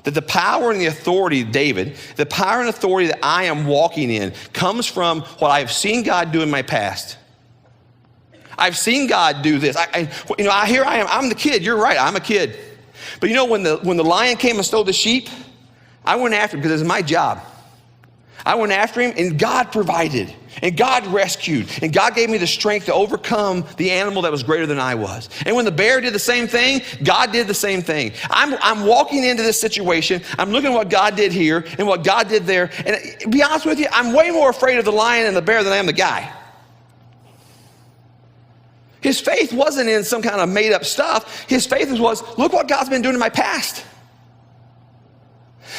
that the power and the authority of David, the power and authority that I am walking in comes from what I have seen God do in my past. I've seen God do this. Here I am. I'm the kid. You're right. I'm a kid. But you know, when the lion came and stole the sheep, I went after him because it was my job. I went after him, and God provided, and God rescued, and God gave me the strength to overcome the animal that was greater than I was. And when the bear did the same thing, God did the same thing. I'm walking into this situation. I'm looking at what God did here and what God did there. And to be honest with you, I'm way more afraid of the lion and the bear than I am the guy. His faith wasn't in some kind of made up stuff. His faith was, look what God's been doing in my past.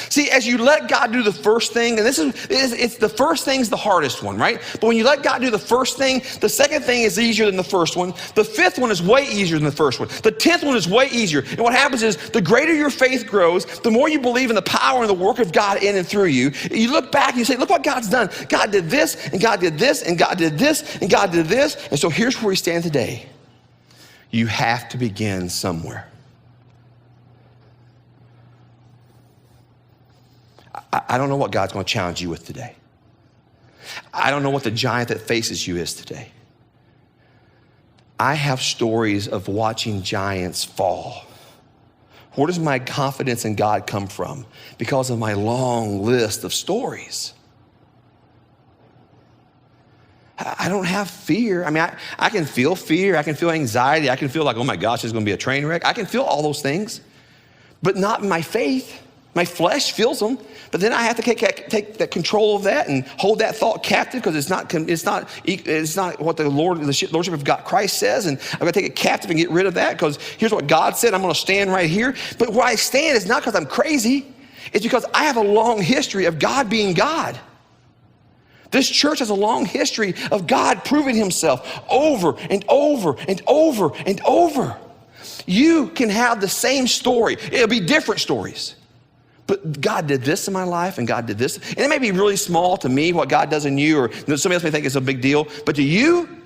See, as you let God do the first thing, and it's the first thing's the hardest one, right? But when you let God do the first thing, the second thing is easier than the first one. The fifth one is way easier than the first one. The 10th one is way easier. And what happens is, the greater your faith grows, the more you believe in the power and the work of God in and through you. You look back and you say, look what God's done. God did this, and God did this, and God did this, and God did this. And so here's where we stand today. You have to begin somewhere. I don't know what God's going to challenge you with today. I don't know what the giant that faces you is today. I have stories of watching giants fall. Where does my confidence in God come from? Because of my long list of stories. I don't have fear. I mean, I can feel fear. I can feel anxiety. I can feel like, oh my gosh, there's going to be a train wreck. I can feel all those things, but not in my faith. My flesh feels them, but then I have to take that control of that and hold that thought captive, because it's not what the Lordship of God Christ says, and I've got to take it captive and get rid of that, because here's what God said. I'm going to stand right here. But where I stand is not because I'm crazy. It's because I have a long history of God being God. This church has a long history of God proving himself over and over and over and over. You can have the same story. It'll be different stories. But God did this in my life, and God did this. And it may be really small to me, what God does in you, or somebody else may think it's a big deal. But to you,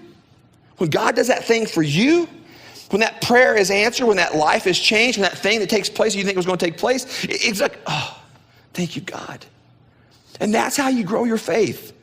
when God does that thing for you, when that prayer is answered, when that life is changed, when that thing that takes place you think was going to take place, it's like, oh, thank you, God. And that's how you grow your faith.